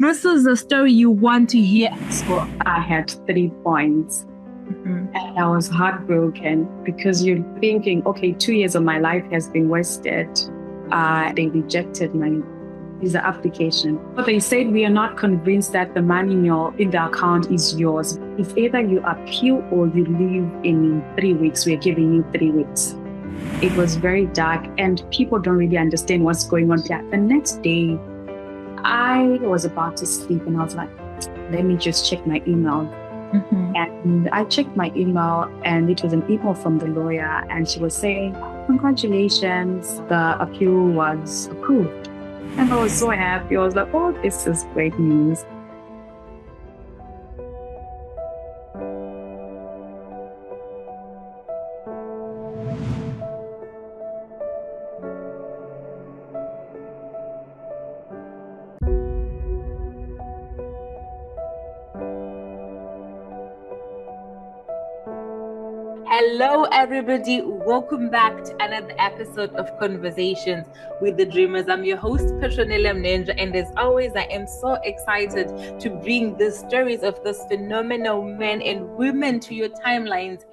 this is the story you want to hear. So I had 3 points. And I was heartbroken because you're thinking, okay, 2 years of my life has been wasted. They rejected my visa application. But they said, we are not convinced that the money in the account is yours. If either you appeal or you leave in 3 weeks, we're giving you 3 weeks. It was very dark and people don't really understand what's going on there. The next day, I was about to sleep and I was like, let me just check my email. And I checked my email and it was an email from the lawyer and she was saying, congratulations, the appeal was approved. And I was so happy. I was like, oh, this is great news. Hello, everybody. Welcome back to another episode of Conversations with the Dreamers. I'm your host, Petronella Mnenja, and as always, I am so excited to bring the stories of these phenomenal men and women to your timelines.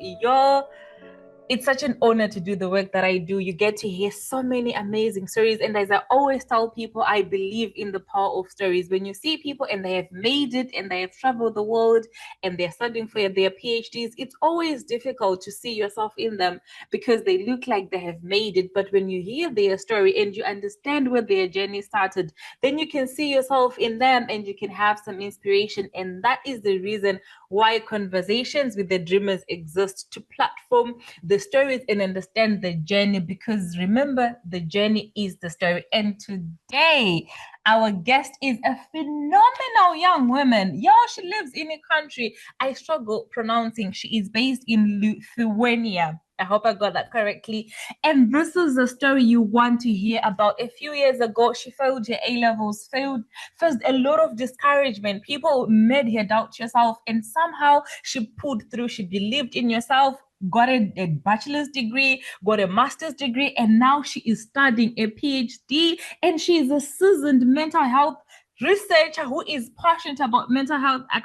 It's such an honor to do the work that I do. You get to hear so many amazing stories. And as I always tell people, I believe in the power of stories. When you see people and they have made it and they have traveled the world and they're studying for their PhDs, it's always difficult to see yourself in them because they look like they have made it. But when you hear their story and you understand where their journey started, then you can see yourself in them and you can have some inspiration. And that is the reason why Conversations with the Dreamers exist, to platform the stories and understand the journey, because remember, the journey is the story. And today our guest is a phenomenal young woman. She lives in a country I struggle pronouncing. She is based in Lithuania. I hope I got that correctly. And this is the story you want to hear about. A few years ago, she failed her A-levels, faced a lot of discouragement. People made her doubt herself, and somehow she pulled through. She believed in herself, got a bachelor's degree, got a master's degree, and now she is studying a PhD, and she is a seasoned mental health researcher who is passionate about mental health. I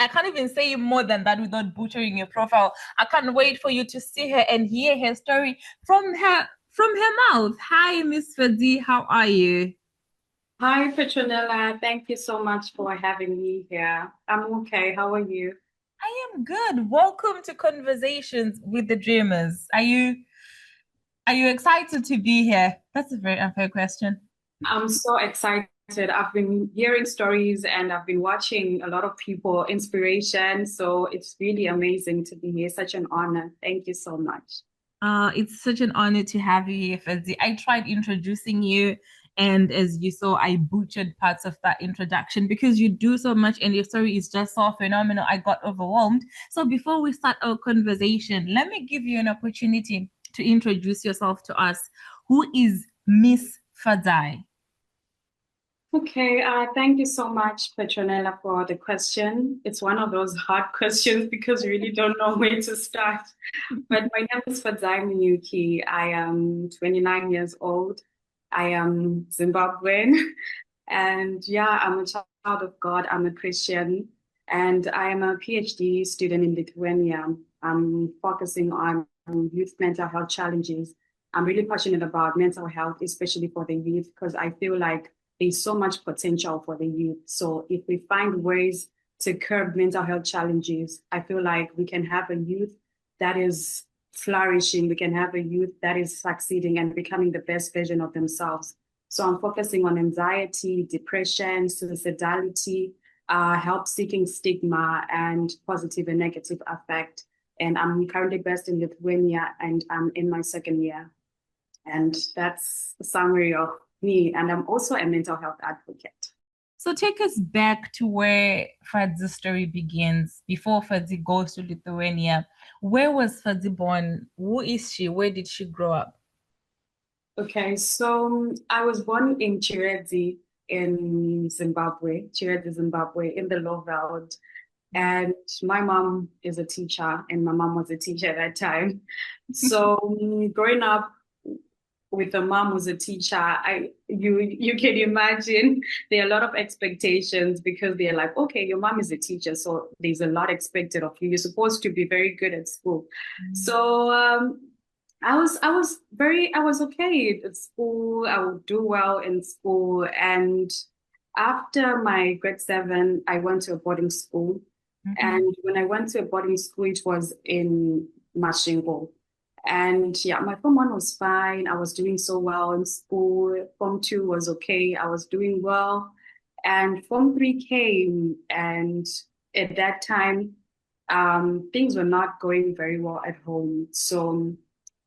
can't even say more than that without butchering your profile. I can't wait for you to see her and hear her story from her mouth. Hi, Miss Fadzai, how are you? Hi, Petronella. Thank you so much for having me here. I'm okay. How are you? I am good. Welcome to Conversations with the Dreamers. Are you excited to be here? That's a very unfair question. I'm so excited. I've been hearing stories and I've been watching a lot of people, inspiration. So it's really amazing to be here. Such an honor. Thank you so much. It's such an honor to have you here, Fadzai. I tried introducing you, and as you saw, I butchered parts of that introduction because you do so much and your story is just so phenomenal. I got overwhelmed. So before we start our conversation, let me give you an opportunity to introduce yourself to us. Who is Miss Fadzai? Okay, thank you so much, Petronella, for the question. It's one of those hard questions because you really don't know where to start. But my name is Fadzai Munyuki. I am 29 years old. I am Zimbabwean. And yeah, I'm a child of God. I'm a Christian. And I am a PhD student in Lithuania. I'm focusing on youth mental health challenges. I'm really passionate about mental health, especially for the youth, because I feel like there's so much potential for the youth. So if we find ways to curb mental health challenges, I feel like we can have a youth that is flourishing. We can have a youth that is succeeding and becoming the best version of themselves. So I'm focusing on anxiety, depression, suicidality, help-seeking stigma, and positive and negative affect. And I'm currently based in Lithuania, and I'm in my second year. And that's a summary of me. And I'm also a mental health advocate. So take us back to where Fadzai's story begins, before Fadzai goes to Lithuania. Where was Fadzai born? Who is she? Where did she grow up? Okay, so I was born in Chiredzi in Zimbabwe, in the Low Veld. And my mom is a teacher, and my mom was a teacher at that time. So growing up, with a mom who's a teacher, you can imagine there are a lot of expectations because they're like, okay, your mom is a teacher, so there's a lot expected of you. You're supposed to be very good at school. So I was okay at school. I would do well in school. And after my grade 7, I went to a boarding school. And when I went to a boarding school, it was in Mashingo. And yeah, my Form 1 was fine. I was doing so well in school. Form 2 was okay. I was doing well. And Form 3 came, and at that time, things were not going very well at home. So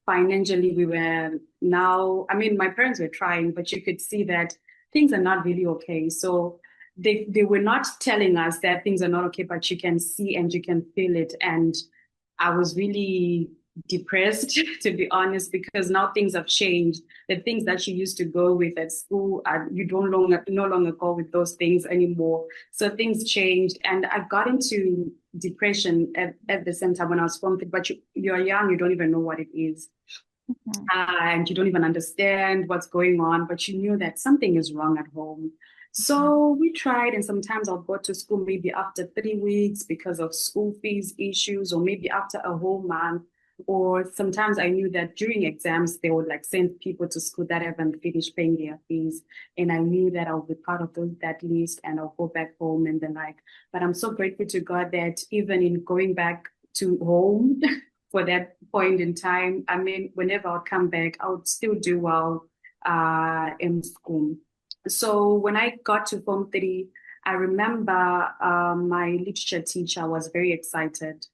financially, we were now, I mean, my parents were trying, but you could see that things are not really okay. So they were not telling us that things are not okay, but you can see and you can feel it. And I was really depressed, to be honest, because now things have changed. The things that you used to go with at school, you don't longer no longer go with those things anymore. So things changed, and I got into depression at the same time when I was formed. But you're young, you don't even know what it is. And you don't even understand what's going on, but you knew that something is wrong at home. So we tried, and sometimes I'll go to school maybe after 3 weeks because of school fees issues, or maybe after a whole month. Or sometimes I knew that during exams, they would like send people to school that haven't finished paying their fees. And I knew that I'll be part of that list and I'll go back home and then like, but I'm so grateful to God that even in going back to home, for that point in time. I mean, whenever I would come back, I would still do well in school. So when I got to Form 3, I remember my literature teacher was very excited.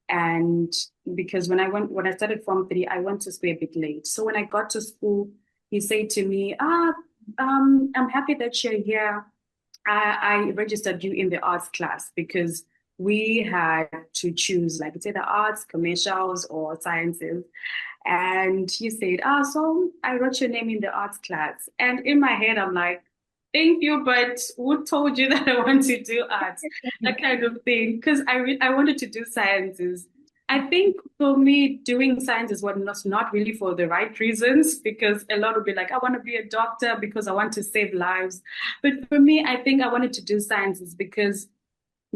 And because when I started Form 3, I went to school a bit late. So when I got to school, he said to me, I'm happy that you're here. I registered you in the arts class because we had to choose, like, it's either arts, commercials, or sciences. And he said, so I wrote your name in the arts class. And in my head, I'm like, thank you, but who told you that I want to do arts? That kind of thing. Because I wanted to do sciences. I think for me, doing sciences was not really for the right reasons, because a lot would be like, I want to be a doctor because I want to save lives. But for me, I think I wanted to do sciences because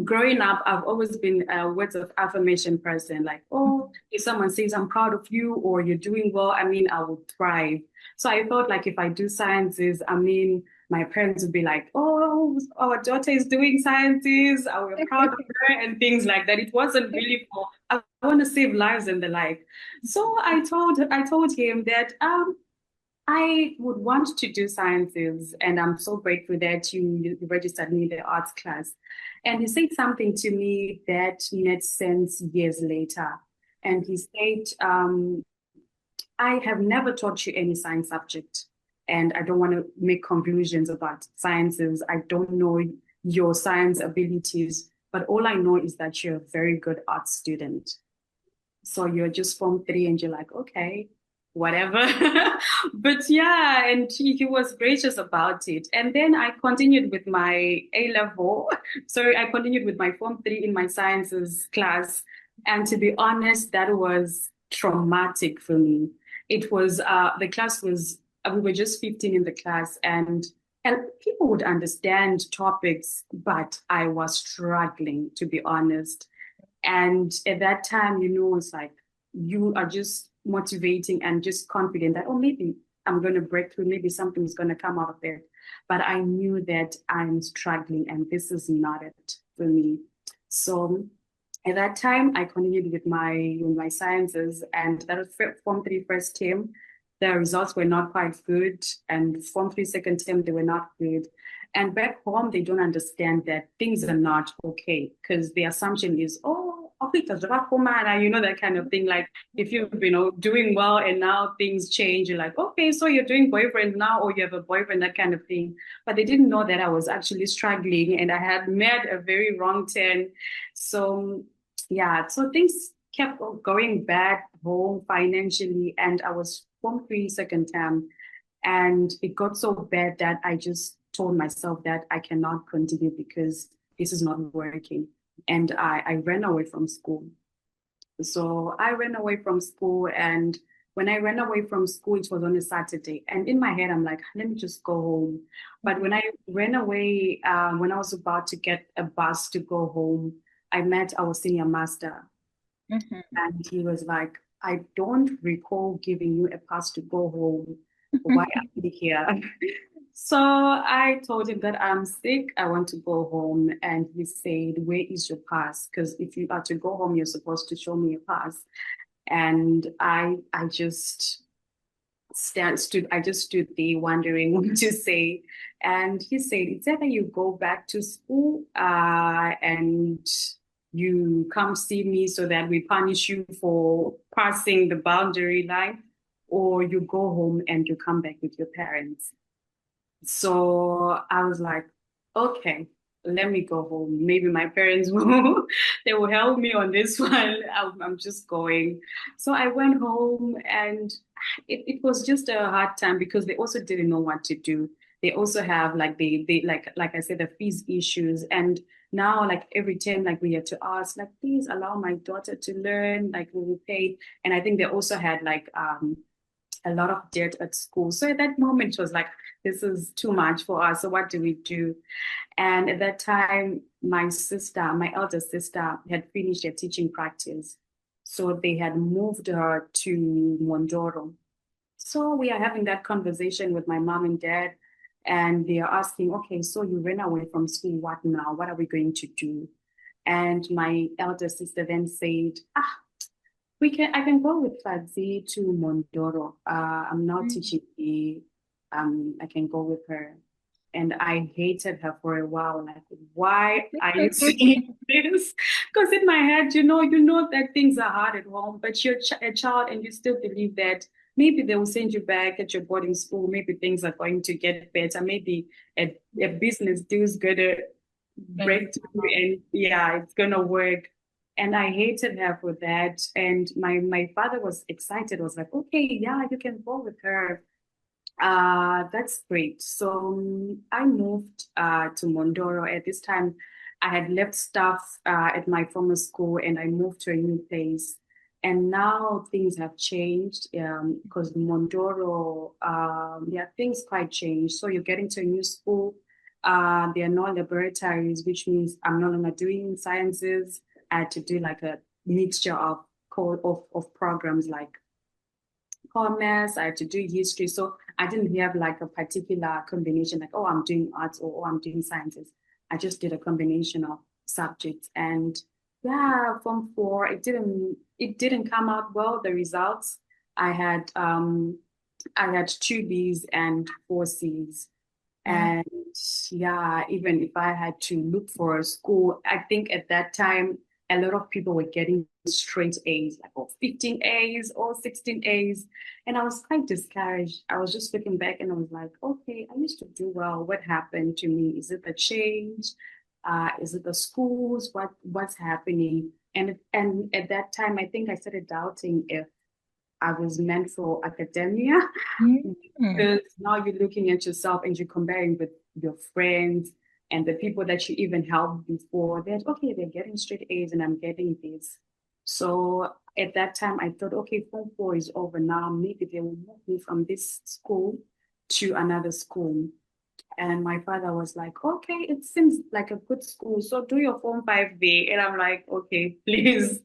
growing up, I've always been a words of affirmation person. Like, oh, if someone says I'm proud of you or you're doing well, I mean, I will thrive. So I thought like if I do sciences, I mean, my parents would be like, oh, our daughter is doing sciences. We're proud of her and things like that. It wasn't really for, I want to save lives and the like. So I told him that, I would want to do sciences, and I'm so grateful that you registered me in the arts class. And he said something to me that made sense years later. And he said, I have never taught you any science subject, and I don't want to make conclusions about sciences. I don't know your science abilities, but all I know is that you're a very good art student. So you're just Form 3 and you're like, okay, whatever. But yeah, and he was gracious about it. And then I continued with my A level. So I continued with my Form 3 in my sciences class. And to be honest, that was traumatic for me. It was, the class was, we were just 15 in the class, and people would understand topics, but I was struggling, to be honest. And at that time, it's like you are just motivating and just confident that, oh, maybe I'm going to break through, maybe something's going to come out of there. But I knew that I'm struggling and this is not it for me. So at that time, I continued with my sciences, and that was Form 3 first term. The results were not quite good, and Form 3 second term, they were not good. And back home, they don't understand that things are not okay because the assumption is, oh, okay, that kind of thing. Like if you've been doing well and now things change, you're like, okay, so you're doing boyfriend now, or you have a boyfriend, that kind of thing. But they didn't know that I was actually struggling and I had made a very wrong turn. So yeah, so things kept going bad home financially, and I was Form 3 second term, and it got so bad that I just told myself that I cannot continue because this is not working. And I ran away from school. So I ran away from school, and when I ran away from school, it was on a Saturday. And in my head, I'm like, let me just go home. But when I ran away, when I was about to get a bus to go home, I met our senior master. Mm-hmm. And he was like, I don't recall giving you a pass to go home. Why are you here? So I told him that I'm sick. I want to go home. And he said, where is your pass? Because if you are to go home, you're supposed to show me a pass. And I just I just stood there wondering what to say. And he said, it's either you go back to school and you come see me so that we punish you for passing the boundary line, or you go home and you come back with your parents. So I was like, okay, let me go home. Maybe my parents will they will help me on this one. I'm just going. So I went home and it was just a hard time because they also didn't know what to do. They also have like they like I said, the fees issues. And now like every time like we had to ask, like, please allow my daughter to learn, like we will pay. And I think they also had like a lot of debt at school. So at that moment, it was like, this is too much for us. So what do we do? And at that time, my elder sister, had finished her teaching practice. So they had moved her to Mondoro. So we are having that conversation with my mom and dad, and they are asking, okay, so you ran away from school. What now? What are we going to do? And my elder sister then said, I can go with Fadzai to Mondoro. I'm now teaching the I can go with her. And I hated her for a while. Like, why are you saying this? Because in my head, you know that things are hard at home, but you're a child and you still believe that maybe they will send you back at your boarding school. Maybe things are going to get better. Maybe a business deal is gonna break through and yeah, it's gonna work. And I hated her for that. And my father was excited, was like, okay, yeah, you can go with her. That's great. So I moved to Mondoro. At this time, I had left stuff at my former school and I moved to a new place. And now things have changed because Mondoro, yeah, things quite changed. So you're getting to a new school. There are no laboratories, which means I'm no longer doing sciences. I had to do like a mixture of programs like commerce, I had to do history. So I didn't have like a particular combination, like, oh, I'm doing arts or oh, I'm doing sciences. I just did a combination of subjects. And yeah, Form 4, it didn't come out well, the results. I had I had 2 Bs and 4 Cs. And yeah, even if I had to look for a school, I think at that time, a lot of people were getting straight A's, like or 15 A's or 16 A's. And I was quite discouraged. I was just looking back and I was like, okay, I used to do well. What happened to me? Is it the change? Is it the schools? What's happening? And at that time, I think I started doubting if I was meant for academia because now you're looking at yourself and you're comparing with your friends and the people that you even helped before. That okay, they're getting straight A's and I'm getting this. So at that time, I thought, okay, Form 4 is over now. Maybe they will move me from this school to another school. And my father was like, okay, it seems like a good school. So do your Form 5 there. And I'm like, okay, please.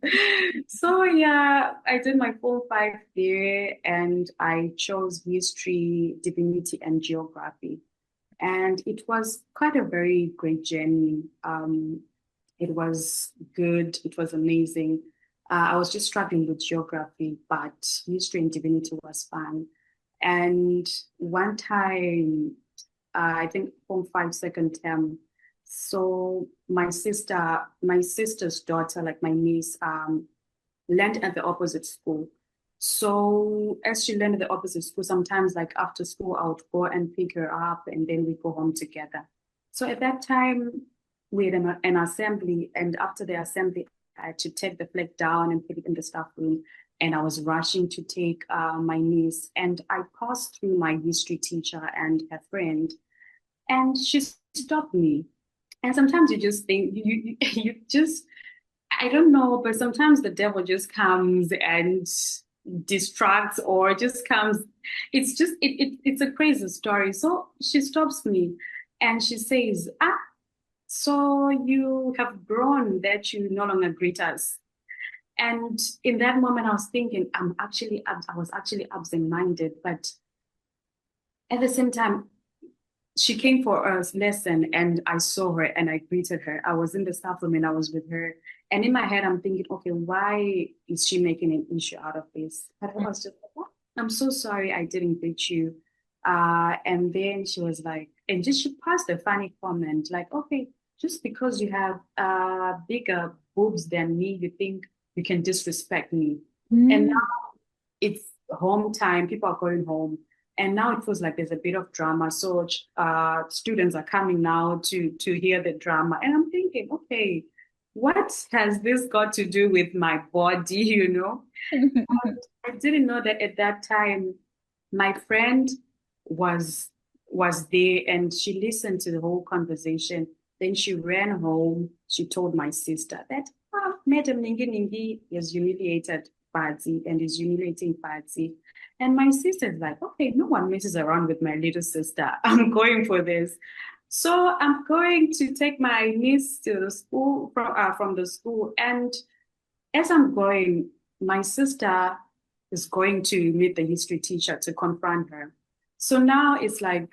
So yeah, I did my Form 5 there and I chose history, divinity, and geography. And it was quite a very great journey. It was good. It was amazing. I was just struggling with geography, but history and divinity was fun. And one time, I think Form 5 second term. So my sister's daughter, like my niece, learned at the opposite school. So as she learned at the opposite school, sometimes like after school, I would go and pick her up and then we go home together. So at that time, we had an assembly, and after the assembly, I had to take the flag down and put it in the staff room. And I was rushing to take my niece, and I passed through my history teacher and her friend, and she stopped me. And sometimes you just think you just I don't know, but sometimes the devil just comes and distracts or just comes. It's a crazy story. So she stops me and she says, "Ah, so you have grown that you no longer greet us." And in that moment, I was thinking, I was actually absent-minded, but at the same time, she came for a lesson and I saw her and I greeted her. I was in the staff room and I was with her. And in my head, I'm thinking, okay, why is she making an issue out of this? But I was just like, "Oh, I'm so sorry I didn't greet you." And then she was like, and just she passed a funny comment, like, okay, just because you have bigger boobs than me, you think you can disrespect me. And Mm. now it's home time, people are going home. And now it feels like there's a bit of drama. So students are coming now to hear the drama. And I'm thinking, okay, what has this got to do with my body, you know? I didn't know that at that time my friend was was there and she listened to the whole conversation. Then she ran home. She told my sister that Madam Ningi Ningi is humiliated Fadzai and is humiliating Fadzai. And my sister's like, okay, no one messes around with my little sister. I'm going for this. So I'm going to take my niece to the school from the school. And as I'm going, my sister is going to meet the history teacher to confront her. So now it's like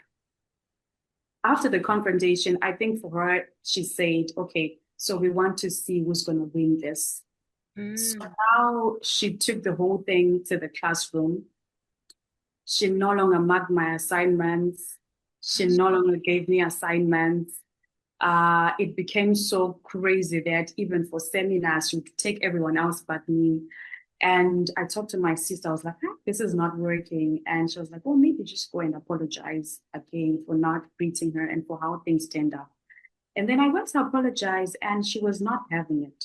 after the confrontation, I think for her, she said, okay, so we want to see who's going to win this. So Mm. now she took the whole thing to the classroom. She no longer marked my assignments. She no longer gave me assignments. It became so crazy that even for seminars, she would take everyone else but me. And I talked to my sister. I was like, this is not working. And she was like, well, maybe just go and apologize again for not greeting her and for how things turned out. And then I went to apologize and she was not having it.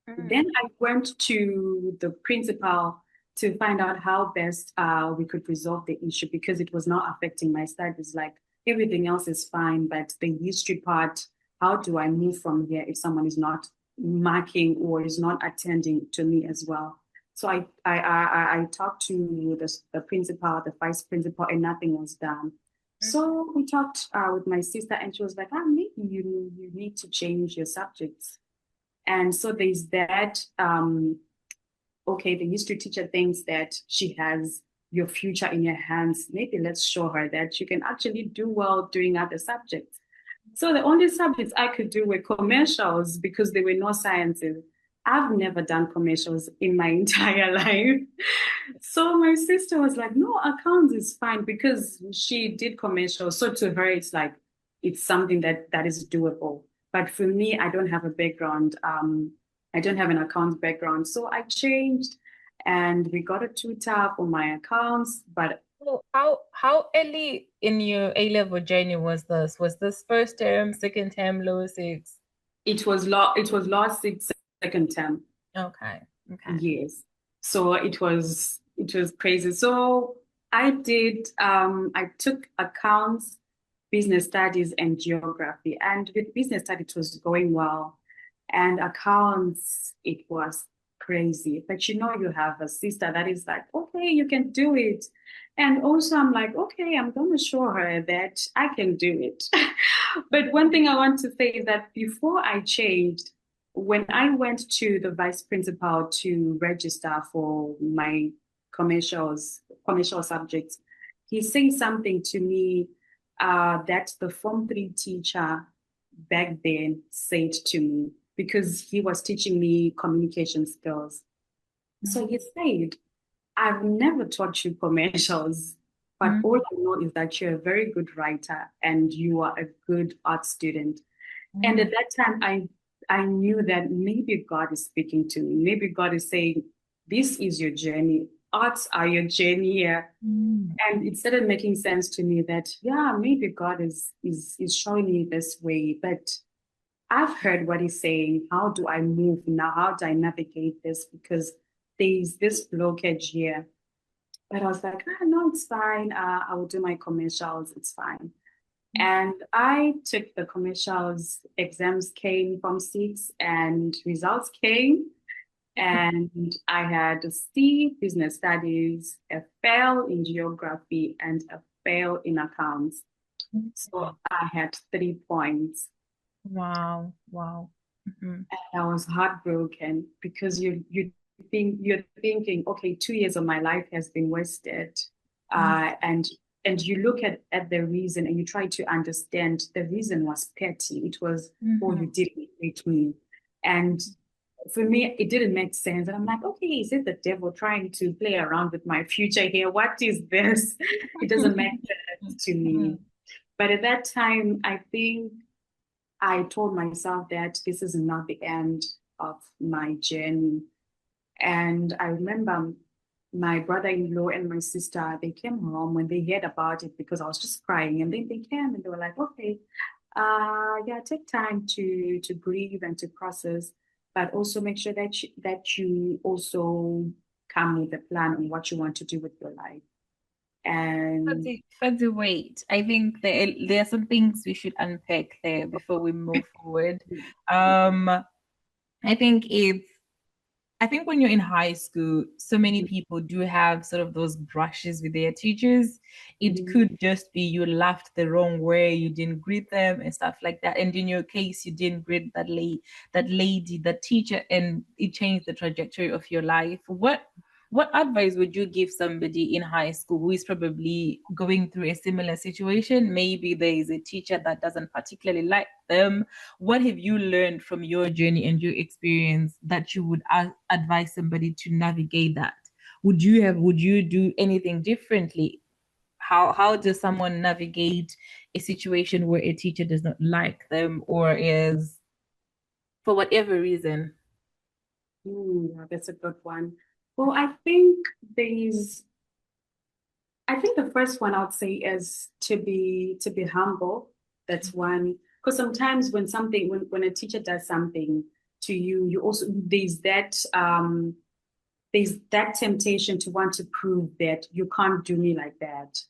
Then Mm. I went to the principal to find out how best we could resolve the issue because it was not affecting my studies. Like everything else is fine, but the history part, how do I move from here if someone is not marking or is not attending to me as well? So I talked to the principal, the vice principal, and nothing was done. So we talked with my sister, and she was like, maybe you need to change your subjects. And so there's that. Okay, the history teacher thinks that she has your future in your hands. Maybe let's show her that you can actually do well doing other subjects. So the only subjects I could do were commercials because there were no sciences. I've never done commercials in my entire life. So my sister was like, no, accounts is fine because she did commercials. So to her, it's like, it's something that is doable. But for me, I don't have a background. I don't have an accounts background. So I changed and we got a tutor for my accounts. But So how early in your A-level journey was this? Was this first term, second term, lower six? last six second term. Okay. Okay. Yes. So it was crazy. So I took accounts, business studies, and geography. And with business studies, it was going well. And accounts, it was crazy. But you have a sister that is like, okay, you can do it. And also I'm like, okay, I'm gonna show her that I can do it. But one thing I want to say is that before I changed, when I went to the vice principal to register for my commercial subjects, he said something to me that the Form 3 teacher back then said to me because he was teaching me communication skills. So he said, I've never taught you commercials, but all Mm. I know is that you're a very good writer and you are a good art student. And Mm. at that time, I knew that maybe God is speaking to me. Maybe God is saying, "This is your journey. Arts are your journey here." Mm. And it started making sense to me that yeah, maybe God is showing me this way. But I've heard what He's saying. How do I move now? How do I navigate this? Because there's this blockage here. But I was like, no, it's fine. I will do my commercials. It's fine. And I took the commercials, exams came from 6 and results came. And I had a C, business studies, a fail in geography, and a fail in accounts. So I had 3 points. Wow, wow. Mm-hmm. And I was heartbroken because you're thinking, okay, 2 years of my life has been wasted. And you look at the reason and you try to understand the reason was petty. It was, oh, Mm-hmm. you didn't treat me. And for me, it didn't make sense. And I'm like, okay, is it the devil trying to play around with my future here? What is this? It doesn't make sense to me. But at that time, I think I told myself that this is not the end of my journey. And I remember my brother-in-law and my sister, they came home when they heard about it because I was just crying. And then they came and they were like, okay, yeah, take time to grieve and to process, but also make sure that you also come with a plan on what you want to do with your life. And Fadzai, wait. I think there are some things we should unpack there before we move forward. Um, I think it's I think when you're in high school, so many people do have sort of those brushes with their teachers. It could just be you laughed the wrong way, you didn't greet them and stuff like that. And in your case, you didn't greet that lady, that teacher, and it changed the trajectory of your life. What advice would you give somebody in high school who is probably going through a similar situation? Maybe there is a teacher that doesn't particularly like them. What have you learned from your journey and your experience that you would advise somebody to navigate that? Would you do anything differently? How does someone navigate a situation where a teacher does not like them or is for whatever reason? yeah, that's a good one. Well, there's I think the first one I would say is to be humble. That's one. Because sometimes when a teacher does something to you, you also there's that temptation to want to prove that you can't do me like that.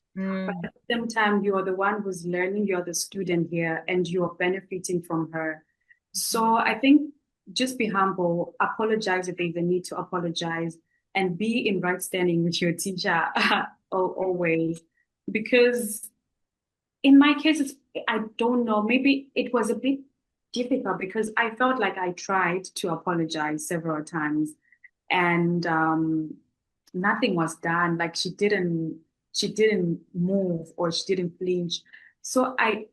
But Mm, at the same time, you're the one who's learning, you're the student here, and you're benefiting from her. So I think just be humble, apologize if there's a need to apologize, and be in right standing with your teacher always. Because in my case, I don't know, maybe it was a bit difficult because I felt like I tried to apologize several times and nothing was done. Like she didn't move or she didn't flinch. So I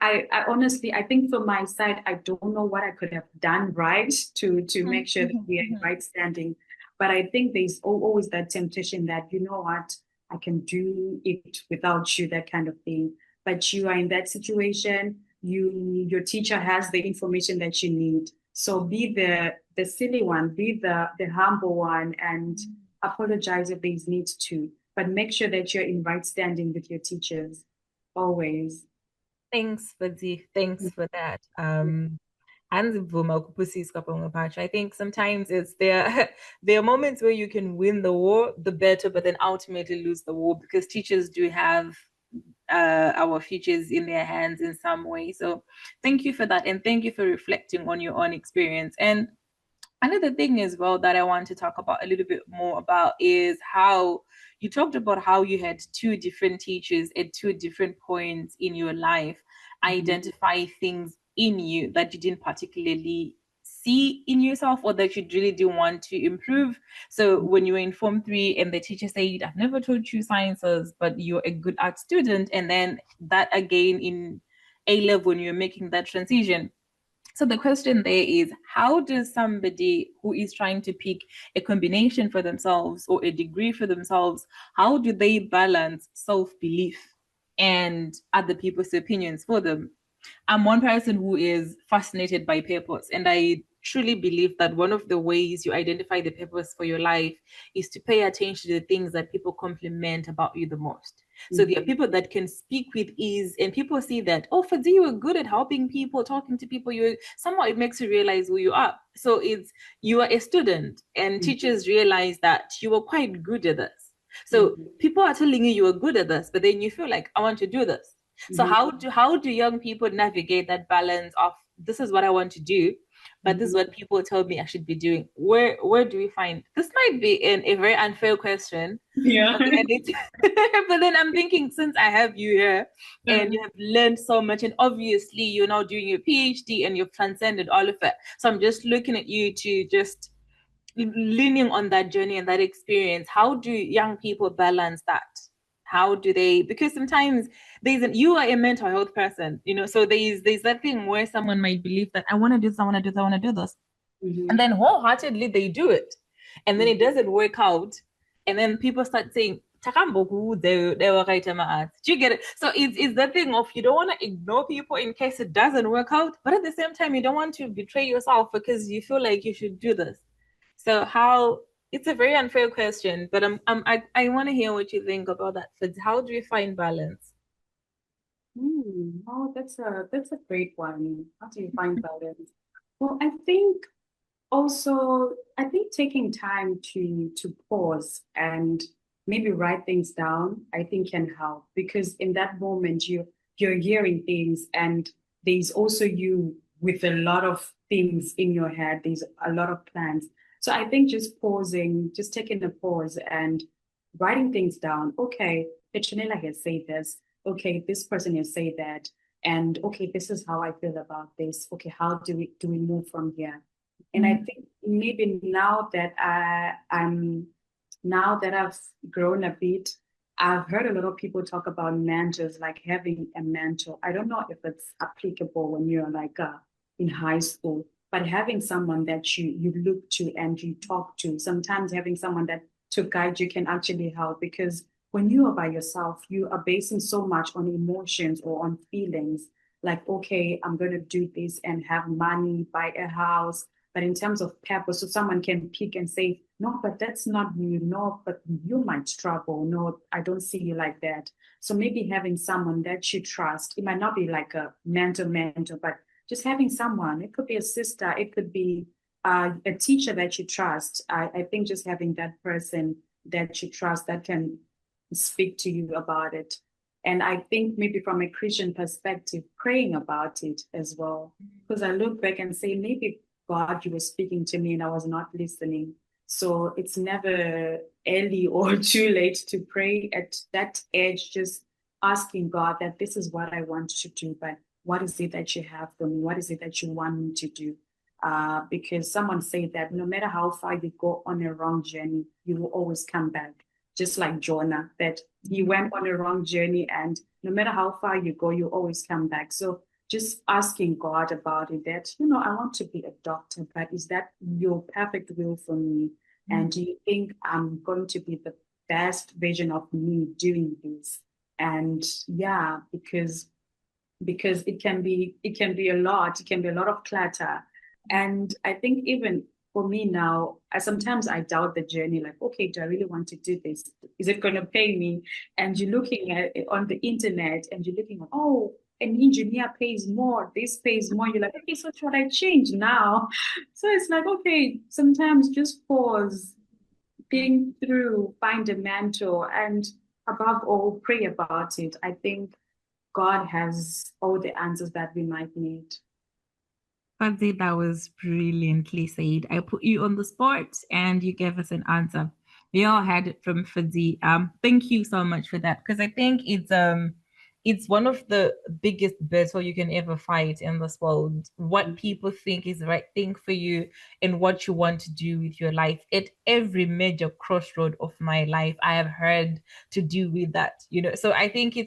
honestly, I think from my side, I don't know what I could have done right to mhm, make sure that mhm, we are in mhm. right standing. But I think there's always that temptation that, you know what, I can do it without you, that kind of thing. But you are in that situation, your teacher has the information that you need. So be the silly one, be the humble one, and apologize if there's needs to. But make sure that you're in right standing with your teachers always. Thanks, Fadzi. Thanks for that. Anzivuma ukupusiswa pamwe. I think sometimes it's there there are moments where you can win the war, the better, but then ultimately lose the war because teachers do have our futures in their hands in some way. So thank you for that, and thank you for reflecting on your own experience. And another thing as well that I want to talk about a little bit more about is how you talked about how you had two different teachers at two different points in your life Mhm. identify things in you that you didn't particularly see in yourself or that you really do want to improve. So when you were in Form 3 and the teacher said, I've never taught you sciences, but you're a good art student, and then that again in A level when you're making that transition, so the question there is, how does somebody who is trying to pick a combination for themselves or a degree for themselves, how do they balance self-belief and other people's opinions for them? I'm one person who is fascinated by purpose, and I truly believe that one of the ways you identify the purpose for your life is to pay attention to the things that people compliment about you the most. So there are Mhm. people that can speak with ease, and people see that, oh, Fadzi, you are good at helping people, talking to people. You somehow it makes you realize who you are. So it's you are a student, and Mhm. teachers realize that you are quite good at this. So Mhm. people are telling you are good at this, but then you feel like I want to do this. So Mhm. how do young people navigate that balance of this is what I want to do, but this is what people told me I should be doing. Where do we find this? Might be a very unfair question. Yeah. But then I'm thinking, since I have you here and you have learned so much, and obviously you're now doing your PhD and you've transcended all of it. So I'm just looking at you to just leaning on that journey and that experience. How do young people balance that? How do they, because sometimes you are a mental health person, so there's that thing where someone might believe that I want to do this, I want to do this, I want to do this. And then wholeheartedly they do it. And then it doesn't work out. And then people start saying, they were right. Do you get it? So it's the thing of, you don't want to ignore people in case it doesn't work out, but at the same time, you don't want to betray yourself because you feel like you should do this. So it's a very unfair question, but I want to hear what you think about that. How do you find balance? Oh, that's a great one. How do you find balance? Well, I think taking time to pause and maybe write things down, I think can help, because in that moment you're hearing things, and there's also you with a lot of things in your head. There's a lot of plans. So I think just pausing, just taking a pause and writing things down. Okay, Petronella has said this. Okay, this person has said that. And okay, this is how I feel about this. Okay, how do we move from here? And I think maybe now that I've grown a bit, I've heard a lot of people talk about mentors, like having a mentor. I don't know if it's applicable when you're like in high school, but having someone that you look to and you talk to, sometimes having someone that to guide you can actually help, because when you are by yourself, you are basing so much on emotions or on feelings. Like, okay, I'm going to do this and have money, buy a house. But in terms of purpose, so someone can pick and say, no, but that's not you. No, but you might struggle. No, I don't see you like that. So maybe having someone that you trust, it might not be like a mentor, but just having someone, it could be a sister, it could be a teacher that you trust. I think just having that person that you trust that can speak to you about it. And I think maybe from a Christian perspective, praying about it as well. Because I look back and say, maybe God, you were speaking to me and I was not listening. So it's never early or too late to pray at that age, just asking God that this is what I want to do, but what is it that you have for me? What is it that you want me to do? Because someone said that no matter how far you go on a wrong journey, you will always come back. Just like Jonah, that he went on a wrong journey, and no matter how far you go, you always come back. So just asking God about it, that, I want to be a doctor, but is that your perfect will for me? And do you think I'm going to be the best version of me doing this? And yeah, because it can be a lot of clutter. And I think even for me now, sometimes I doubt the journey, like, okay, do I really want to do this? Is it going to pay me? And you're looking at it on the internet and you're looking at, oh, an engineer pays more, this pays more. You're like, okay, so should I change now? So it's like, okay, sometimes just pause, think through, find a mentor, and above all, pray about it. I think God has all the answers that we might need. Fadzai, that was brilliantly said. I put you on the spot and you gave us an answer. We all had it from Fadzai. Thank you so much for that, because I think it's one of the biggest battle you can ever fight in this world. What people think is the right thing for you and what you want to do with your life. At every major crossroad of my life, I have heard to do with that. So I think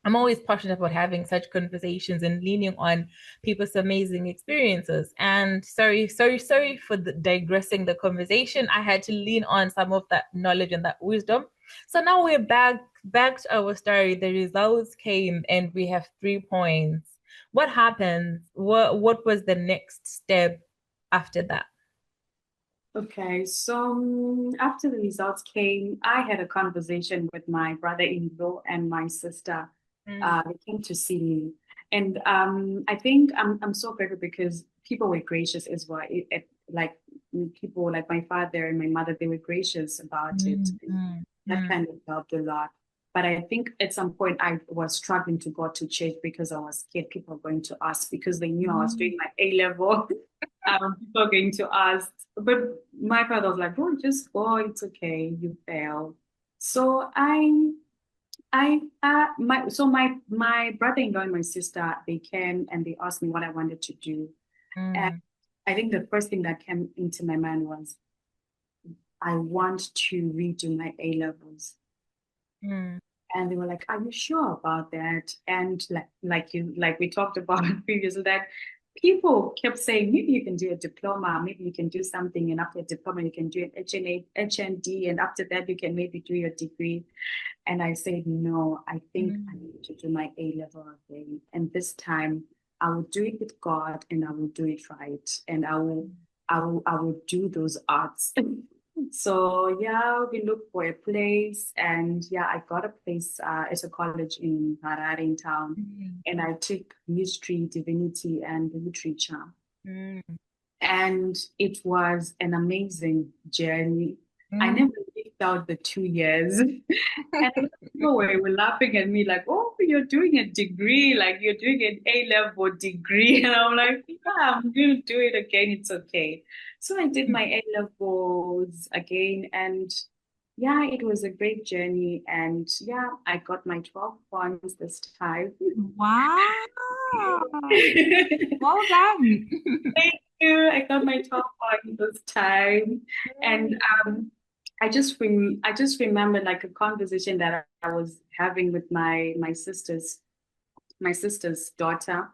I'm always passionate about having such conversations and leaning on people's amazing experiences. And sorry for digressing the conversation. I had to lean on some of that knowledge and that wisdom. So now we're back to our story. The results came and we have 3 points. What happened? What was the next step after that? Okay, so after the results came, I had a conversation with my brother-in-law and my sister. They came to see me, and I think I'm so grateful because people were gracious as well. Like people like my father and my mother, they were gracious about it. That kind of helped a lot. But I think at some point I was struggling to go to church because I was scared people were going to ask, because they knew I was doing my A level. People are going to ask. But my father was like, "Oh, just go. It's okay. You fail." So my brother-in-law and my sister, they came and they asked me what I wanted to do. And Mm, I think the first thing that came into my mind was I want to redo my A levels. mm, And they were like, "Are you sure about that?" And like we talked about previously, that people kept saying, maybe you can do a diploma, maybe you can do something, and after a diploma you can do an HNA, HND, and after that you can maybe do your degree. And I said, no, I think I mm, need to do my A level again. And this time I will do it with God and I will do it right. And I will do those arts. So yeah, we looked for a place and yeah, I got a place at a college in Harare in town. mm, And I took history, divinity, and literature. mm, And it was an amazing journey. I mm. never lived out the 2 years. And people were laughing at me like, "Oh, you're doing a degree, like you're doing an A-level degree." And I'm like, "Yeah, I'm going to do it again. It's okay." So I did my A-levels again. And yeah, it was a great journey. And yeah, I got my 12 points this time. Wow. Well done. Thank you. I got my 12 points this time. And I just remember like a conversation that I was having with my sister's daughter.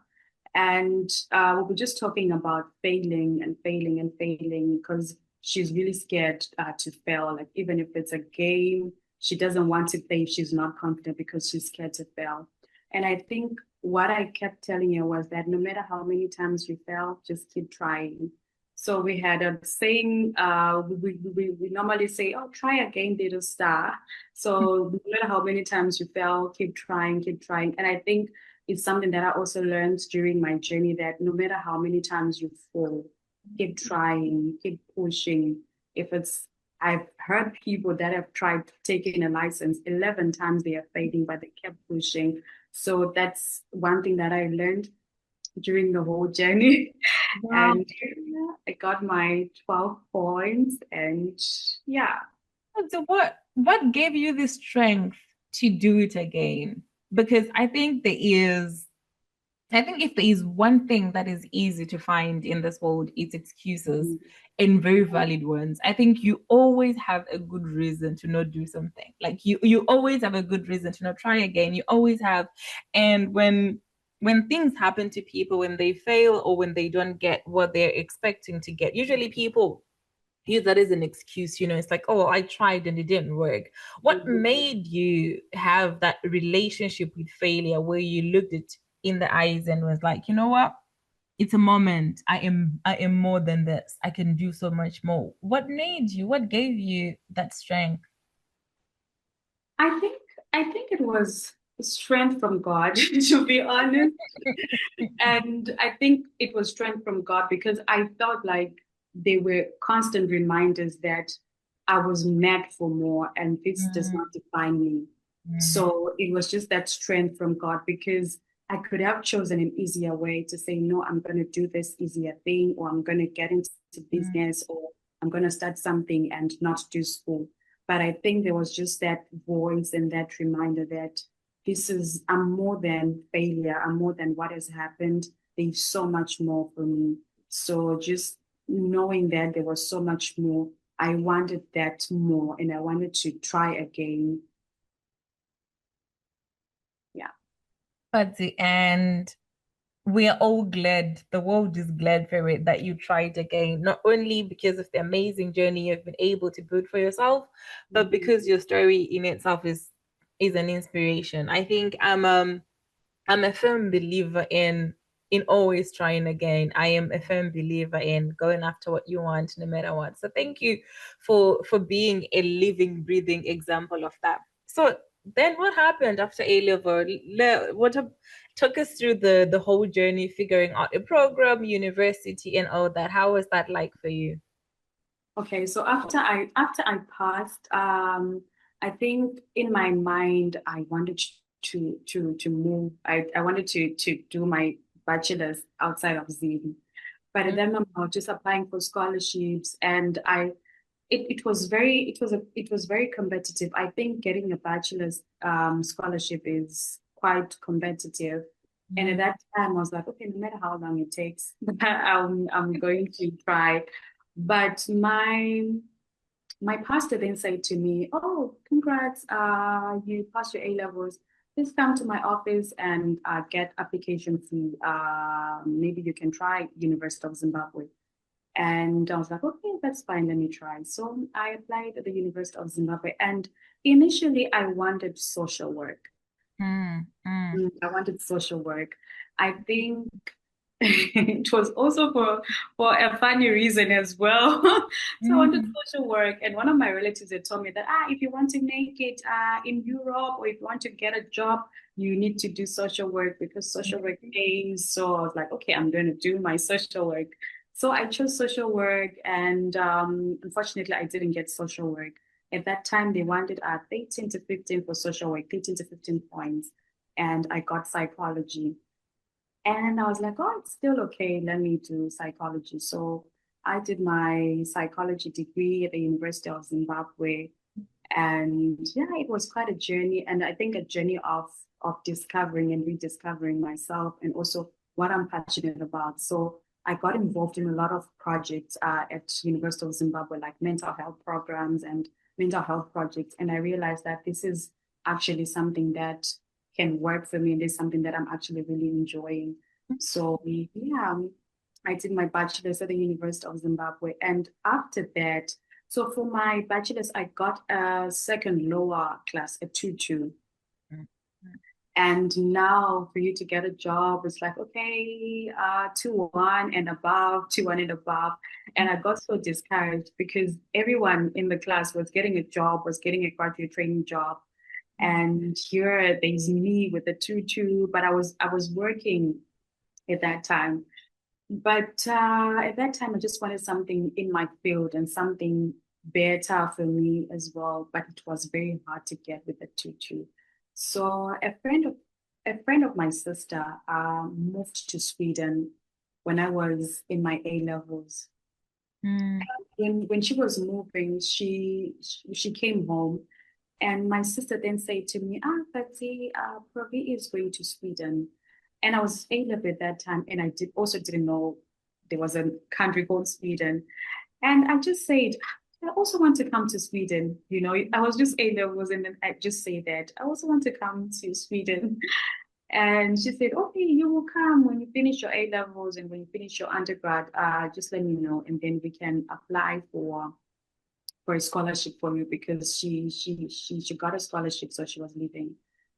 And we were just talking about failing and failing and failing because she's really scared to fail. Like even if it's a game, she doesn't want to play if she's not confident because she's scared to fail. And I think what I kept telling her was that no matter how many times you fail, just keep trying. So we had a saying, we normally say, "Oh, try again, little star." So no matter how many times you fail, keep trying, keep trying. And I think it's something that I also learned during my journey, that no matter how many times you fall, keep trying, keep pushing. If it's, I've heard people that have tried taking a license 11 times, they are failing, but they kept pushing. So that's one thing that I learned during the whole journey. Wow. And I got my 12 points, and yeah. So what gave you the strength to do it again? Because I think if there is one thing that is easy to find in this world, it's excuses and very valid ones. I think you always have a good reason to not do something. Like you always have a good reason to not try again. You always have. And when things happen to people, when they fail or when they don't get what they're expecting to get, usually people use that as an excuse. It's like, oh, I tried and it didn't work. What made you have that relationship with failure where you looked it in the eyes and was like, you know what, it's a moment. I am more than this. I can do so much more. What gave you that strength? I think I think it was strength from God, to be honest. And I think it was strength from God because I felt like they were constant reminders that I was meant for more and this does Mm, not define me. mm, So it was just that strength from God, because I could have chosen an easier way to say, no, I'm going to do this easier thing, or I'm going to get into mm, business, or I'm going to start something and not do school. But I think there was just that voice and that reminder that I'm more than failure. I'm more than what has happened. There's so much more for me. So just knowing that there was so much more, I wanted that more and I wanted to try again. Yeah. Fadzai, and we are all glad, the world is glad for it that you tried again, not only because of the amazing journey you've been able to build for yourself, but Mhm. because your story in itself is an inspiration. I think I'm a firm believer in always trying again. I am a firm believer in going after what you want no matter what. So thank you for being a living, breathing example of that. So then what happened after A level? Took us through the whole journey, figuring out a program, university, and all that. How was that like for you? Okay, so after I passed, I think in my mind I wanted to move. I wanted to do my bachelor's outside of Zim. But at that moment, I was just applying for scholarships, and it was very competitive. I think getting a bachelor's scholarship is quite competitive. And at that time, I was like, okay, no matter how long it takes, I'm going to try. But my pastor then said to me, "Oh, congrats! You passed your A levels. Please come to my office and get application fee. Maybe you can try University of Zimbabwe." And I was like, okay, that's fine, let me try. So I applied at the University of Zimbabwe. And initially, I wanted social work. I wanted social work. I think it was also for a funny reason as well. So I wanted social work. And one of my relatives had told me that, if you want to make it in Europe or if you want to get a job, you need to do social work because social work pays. So I was like, okay, I'm going to do my social work. So I chose social work, and unfortunately, I didn't get social work. At that time, they wanted 13 to 15 for social work, 13 to 15 points, and I got psychology. And I was like, oh, it's still okay. Let me do psychology. So I did my psychology degree at the University of Zimbabwe. And yeah, it was quite a journey. And I think a journey of discovering and rediscovering myself and also what I'm passionate about. So I got involved in a lot of projects at University of Zimbabwe, like mental health programs and mental health projects. And I realized that this is actually something that can work for me. And it's something that I'm actually really enjoying. So yeah, I did my bachelor's at the University of Zimbabwe. And after that, so for my bachelor's, I got a second lower class, a 2-2. And now for you to get a job, it's like, okay, 2-1 and above, 2-1 and above. And I got so discouraged because everyone in the class was getting a job, was getting a graduate training job. And here there's me with a 2-2, but I was working at that time. But at that time, I just wanted something in my field and something better for me as well. But it was very hard to get with the 2-2. So a friend of my sister moved to Sweden when I was in my A levels. When she was moving, she came home, and my sister then said to me, Fadzai, Pravi is going to Sweden. And I was A level at that time, and I didn't know there was a country called Sweden. And I just said, I also want to come to Sweden. You know, I was just A levels, and then I just say that I also want to come to Sweden. And she said, okay, you will come when you finish your A levels and when you finish your undergrad, just let me know, and then we can apply for a scholarship for you because she got a scholarship, so she was leaving.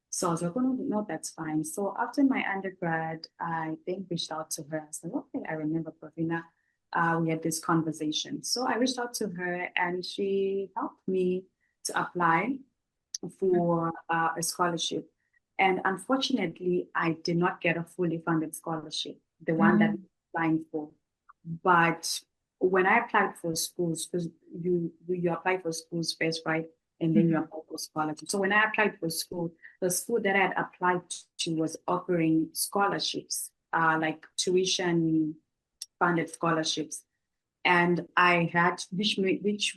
So I was like, oh, no, no, that's fine. So after my undergrad, I then reached out to her. I said, okay, I remember Pravina. We had this conversation. So I reached out to her and she helped me to apply for a scholarship. And unfortunately, I did not get a fully funded scholarship, the one that I'm applying for. But when I applied for schools, because you apply for schools first, right? And then you apply for scholarship. So when I applied for school, the school that I had applied to was offering scholarships, like tuition funded scholarships. And I had, which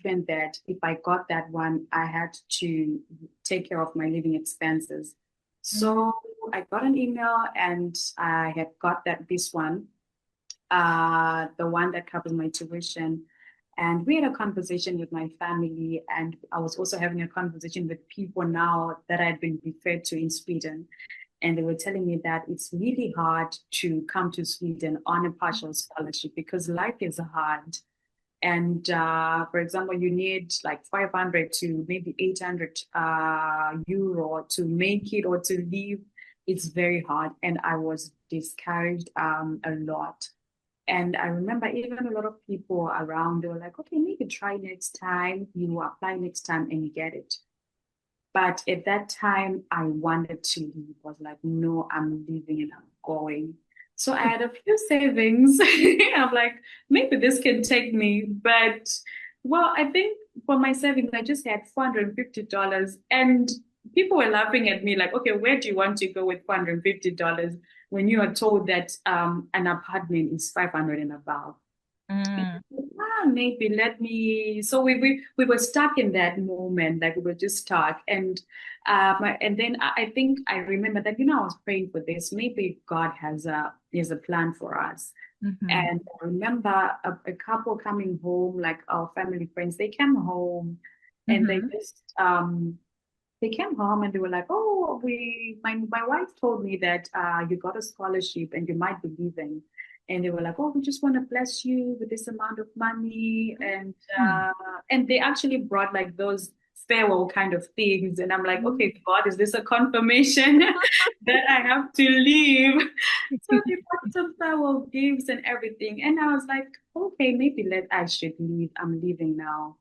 meant that if I got that one, I had to take care of my living expenses. So I got an email and I had got this one, the one that covers my tuition. And we had a conversation with my family, and I was also having a conversation with people now that I had been referred to in Sweden. And they were telling me that it's really hard to come to Sweden on a partial scholarship because life is hard. And for example, you need like 500 to maybe 800 euro to make it or to live. It's very hard. And I was discouraged a lot. And I remember even a lot of people around, they were like, okay, maybe try next time, you apply next time and you get it. But at that time, I wanted to leave. I was like, no, I'm leaving and I'm going. So I had a few savings. I'm like, maybe this can take me. But well, I think for my savings, I just had $450. And people were laughing at me like, okay, where do you want to go with $450? when you are told that an apartment is 500 and above. Mm. Maybe let me. So we were stuck in that moment, like we were just stuck, and then I think I remember that I was praying for this. Maybe God has a plan for us. Mm-hmm. And I remember a couple coming home, like our family friends. They came home, and Mm-hmm. they came home and they were like, "Oh, my wife told me that you got a scholarship and you might be leaving." And they were like, "Oh, we just want to bless you with this amount of money." Mm. And they actually brought like those farewell kind of things. And I'm like, Mm. "Okay, God, is this a confirmation that I have to leave?" So they brought some farewell gifts and everything. And I was like, "Okay, maybe let I should leave. I'm leaving now."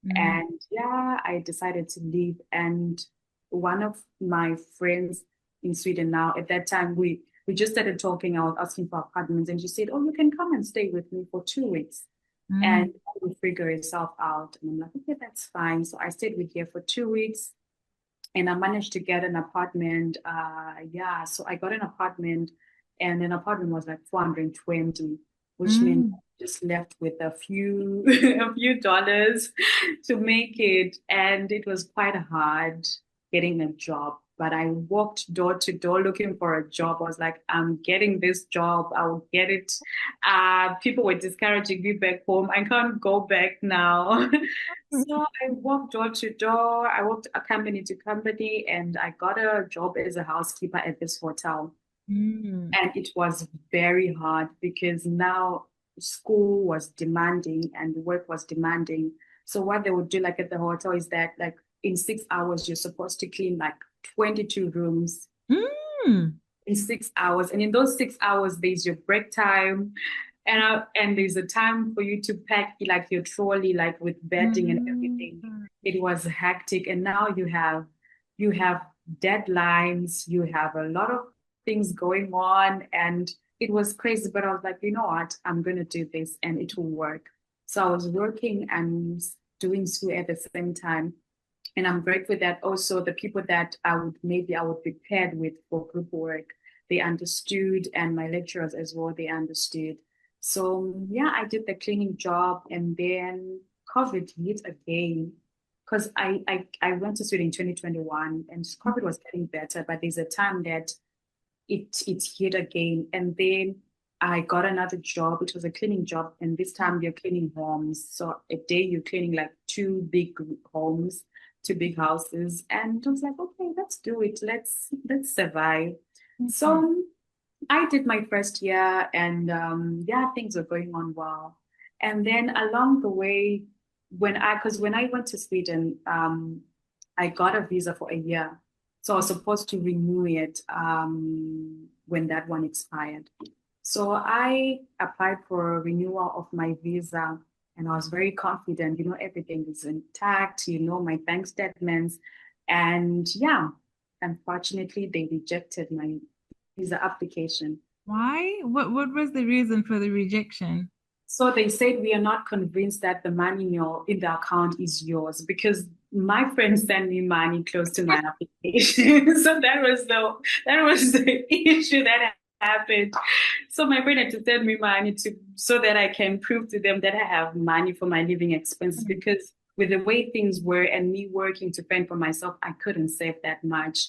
Mm. And yeah, I decided to leave. And one of my friends in Sweden now, at that time, we just started talking. I was asking for apartments, and she said, "Oh, you can come and stay with me for 2 weeks, Mm. and we'll figure yourself out." And I'm like, "Okay, that's fine." So I stayed with her for 2 weeks, and I managed to get an apartment. Yeah, so I got an apartment, and an apartment was like 420, which meant Mm. just left with a few a few dollars to make it, and it was quite hard getting a job. But I walked door to door looking for a job. I was like, I'm getting this job. I will get it. People were discouraging me back home. I can't go back now. So I walked door to door. I walked a company to company, and I got a job as a housekeeper at this hotel. Mm. And it was very hard because now school was demanding and work was demanding. So what they would do like at the hotel is that like in 6 hours, you're supposed to clean like 22 rooms Mm. in 6 hours. And in those 6 hours, there's your break time, and there's a time for you to pack like your trolley, like with bedding and Mm. everything. It was hectic, and now you have deadlines, you have a lot of things going on, and it was crazy. But I was like, you know what? I'm gonna do this, and it will work. So I was working and doing school at the same time. And I'm grateful that also the people that I would be paired with for group work, they understood, and my lecturers as well, they understood. So yeah, I did the cleaning job, and then COVID hit again because I went to Sweden in 2021, and COVID was getting better, but there's a time that it hit again. And then I got another job. It was a cleaning job, and this time you're cleaning homes. So a day you're cleaning like two big homes, two big houses. And I was like, okay, let's do it. Let's survive. Mhm. So I did my first year, and yeah, things were going on well. And then along the way, when I went to Sweden, I got a visa for a year. So I was supposed to renew it when that one expired. So I applied for a renewal of my visa, and I was very confident, everything is intact, my bank statements. And yeah, unfortunately, they rejected my visa application. Why? What was the reason for the rejection? So they said we are not convinced that the money in the account is yours, because my friend sent me money close to my application. So that was the issue that happened. So my friend had to send me money so that I can prove to them that I have money for my living expenses, because with the way things were and me working to fend for myself, I couldn't save that much.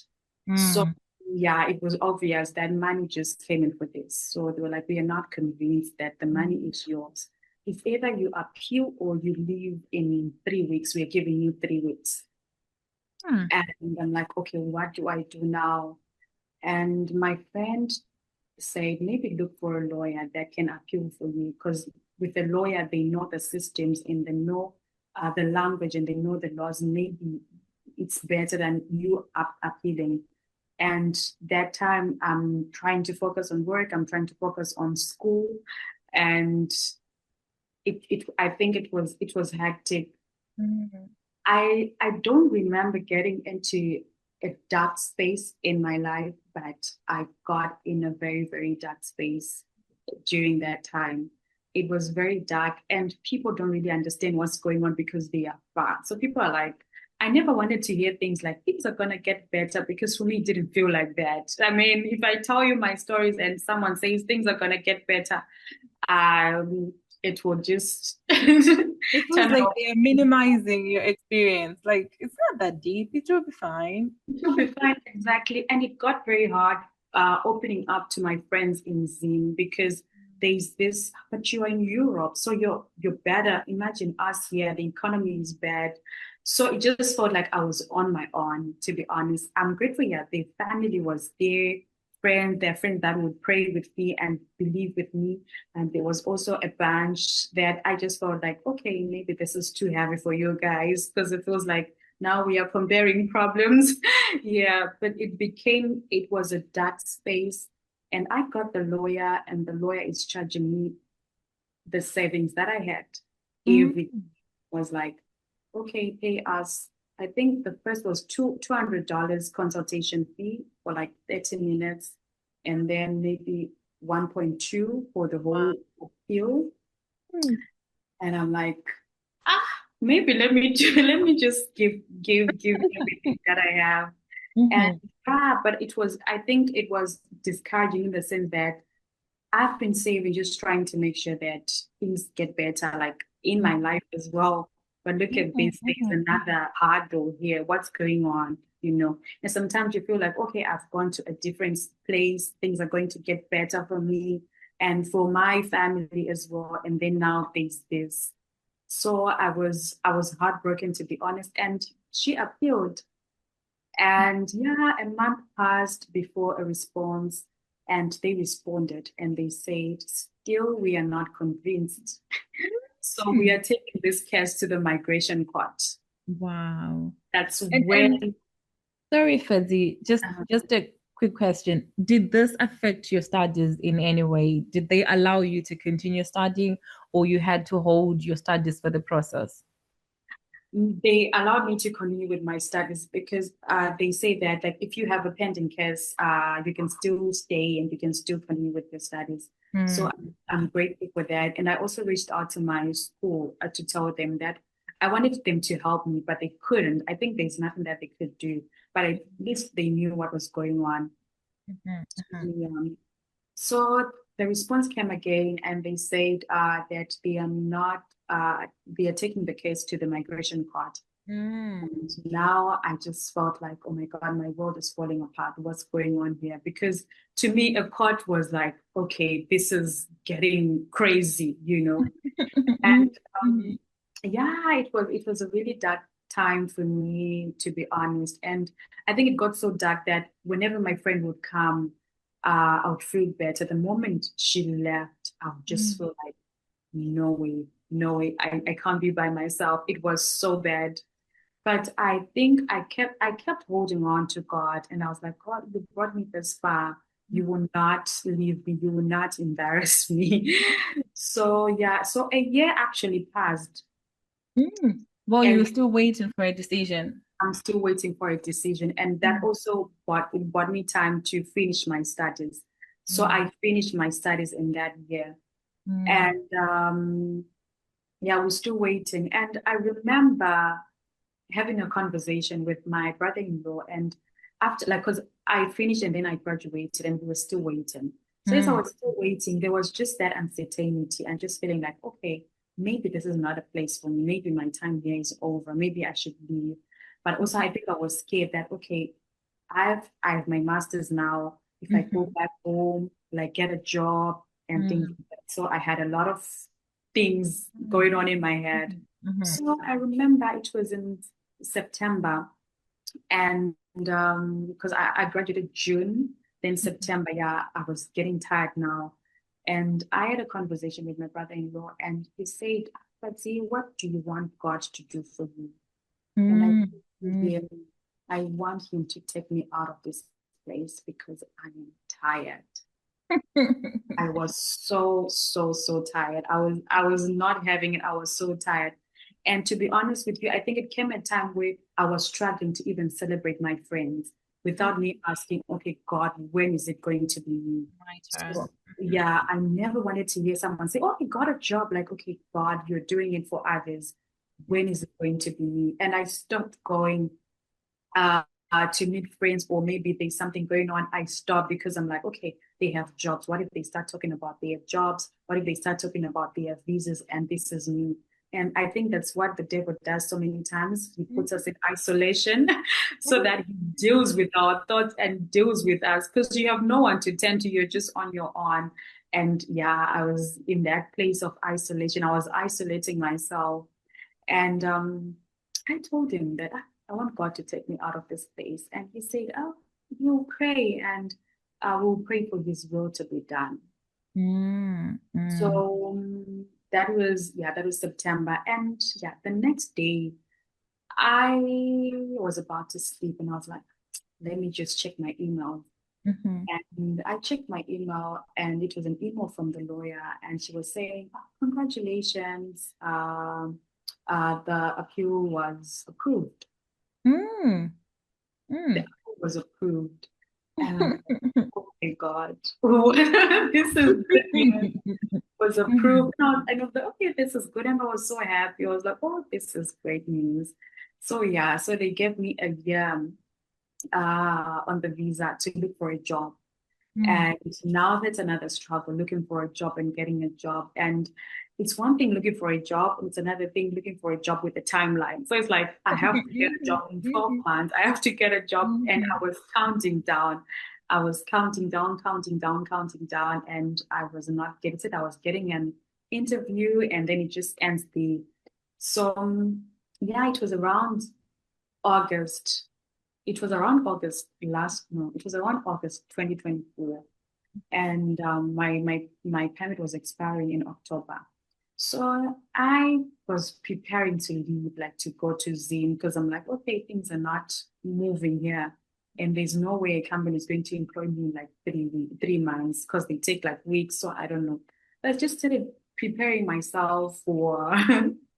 So Mm. yeah, it was obvious that money just came in for this. So they were like, we are not convinced that the money is yours. If either you appeal or you leave in 3 weeks, we are giving you 3 weeks. Mm. And I'm like, okay, what do I do now? And my friend said, maybe look for a lawyer that can appeal for you, because with a lawyer, they know the systems and they know the language and they know the laws. Maybe it's better than you appealing. And that time, I'm trying to focus on work. I'm trying to focus on school, and I think it was hectic. Mm. I don't remember getting into a dark space in my life, but I got in a very, very dark space during that time. It was very dark, and people don't really understand what's going on because they are far. So people are like, I never wanted to hear things like things are gonna get better because for me it didn't feel like that. I mean, if I tell you my stories and someone says things are gonna get better, it will just It feels turn like out. they are minimizing your experience. Like it's not that deep. It will be fine. It'll be fine, exactly. And it got very hard opening up to my friends in Zim because there's this, but you are in Europe, so you're better. Imagine us here, the economy is bad. So it just felt like I was on my own, to be honest. I'm grateful, yeah, the family was there, their friends that would pray with me and believe with me. And there was also a bunch that I just felt like, okay, maybe this is too heavy for you guys, because it feels like now we are comparing problems. Yeah, but it was a dark space. And I got the lawyer, and the lawyer is charging me the savings that I had. Mm. Every was like, okay, pay us. I think the first was $200 consultation fee for like 30 minutes, and then maybe 1.2 for the Wow. whole appeal. Mm. And I'm like, ah, maybe let me just give everything that I have. And Mhm. but I think it was discouraging in the sense that I've been saving, just trying to make sure that things get better, like in my life as well. But look at Mhm. this, there's Mhm. another hurdle here. What's going on, you know? And sometimes you feel like, okay, I've gone to a different place, things are going to get better for me and for my family as well. And then now there's this. So I was heartbroken, to be honest. And she appealed. And yeah, a month passed before a response, and they responded and they said, still, we are not convinced. So we Mm. are taking this case to the migration court. Wow. That's And when sorry, Fadzai, just uh, just a quick question. Did this affect your studies in any way? Did they allow you to continue studying, or you had to hold your studies for the process? they allowed me to continue with my studies because they say that like if you have a pending case, you can still stay and you can still continue with your studies. So Mm. I'm grateful for that. And I also reached out to my school to tell them that I wanted them to help me, but they couldn't. I think there's nothing that they could do, but at least they knew what was going on. Mhm. Mhm. Yeah. So the response came again, and they said that they are not, they are taking the case to the migration court. Mm. And now I just felt like, oh my God, my world is falling apart. What's going on here? Because to me, a court was like, okay, this is getting crazy, you know? And Mhm. yeah, it was a really dark time for me, to be honest. And I think it got so dark that whenever my friend would come, I would feel better. The moment she left, I would just Mm. feel like, no way, no way, I can't be by myself. It was so bad. But I think I kept holding on to God, and I was like, God, you brought me this far. You will not leave me. You will not embarrass me. So yeah, so a year actually passed, Mm. Well, you were and still waiting for a decision. I'm still waiting for a decision. And that Mm. also bought me time to finish my studies. So Mm. I finished my studies in that year. Mm. And yeah, we're still waiting. And I remember having a conversation with my brother-in-law, and after like because I finished and then I graduated and we were still waiting. So as I Mm. was still waiting, there was just that uncertainty and just feeling like, okay, maybe this is not a place for me. Maybe my time here is over. Maybe I should leave. But also I think I was scared that okay, I have my master's now. If I go Mhm. back home, like get a job and things Mm. like that. So I had a lot of things Mm. going on in my head. Mhm. Mhm. So I remember it was in September, and because I graduated June, then September, yeah, I was getting tired now. And I had a conversation with my brother-in-law, and he said, but see, what do you want God to do for you? And I Mm. told him, I want him to take me out of this place because I am tired. Mm. I was so, so, so tired. I was not having it. I was so tired. And to be honest with you, I think it came a time where I was struggling to even celebrate my friends without me asking, okay, God, when is it going to be me? My turn. So yeah, I never wanted to hear someone say, oh, you got a job. Like, okay, God, you're doing it for others. When is it going to be? And I stopped going uh, to meet friends, or maybe there's something going on. I stop because I'm like, okay, they have jobs. What if they start talking about their jobs? What if they start talking about their visas? And this is me. And I think that's what the devil does so many times. He puts us in isolation so that he deals with our thoughts and deals with us because you have no one to tend to. You're just on your own. And yeah, I was in that place of isolation. I was isolating myself. And I told him that I want God to take me out of this place. And he said, oh, you'll pray and I will pray for his will to be done. Mm, mm, So that was September. And yeah, the next day I was about to sleep and I was like, let me just check my email. mhm, And I checked my email and it was an email from the lawyer and she was saying, oh, congratulations. The appeal was approved. mm, The mm. appeal was approved. And I'm like, oh my God, this is good news. Was approved. And I was like, okay, this is good. And I was so happy. I was like, oh, this is great news. So yeah, so they gave me a year on the visa to look for a job. Mm, And now that's another struggle, looking for a job and getting a job. And it's one thing looking for a job, it's another thing looking for a job with a timeline. So it's like, I have to get a mhm, job in 12 mhm, months. I have to get a job. And mhm, I was counting down. I was counting down, counting down, counting down. And I was not getting it. I was getting an interview and then it just ends the. So, yeah, it was around August. It was around August last, no, it was around August 2024 and my permit was expiring in October. So I was preparing to leave, like to go to Zim, because I'm like, okay, things are not moving here. And there's no way a company is going to employ me in like 3 months because they take like weeks. So I don't know. But I just started preparing myself for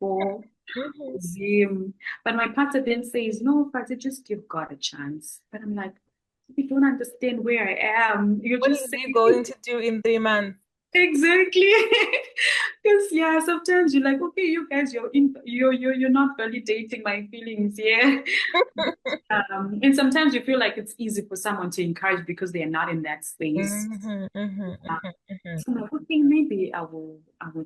for mhm. Zim. But my pastor then says, no, Fadzai, just give God a chance. But I'm like, you don't understand where I am. You're What just is he saying going to do in 3 months? exactly. Because yeah, sometimes you're like, okay, you guys, you're not validating my feelings, yeah. And sometimes you feel like it's easy for someone to encourage because they are not in that space. Mhm, mhm, mhm, mhm, So I'm like, okay, maybe I will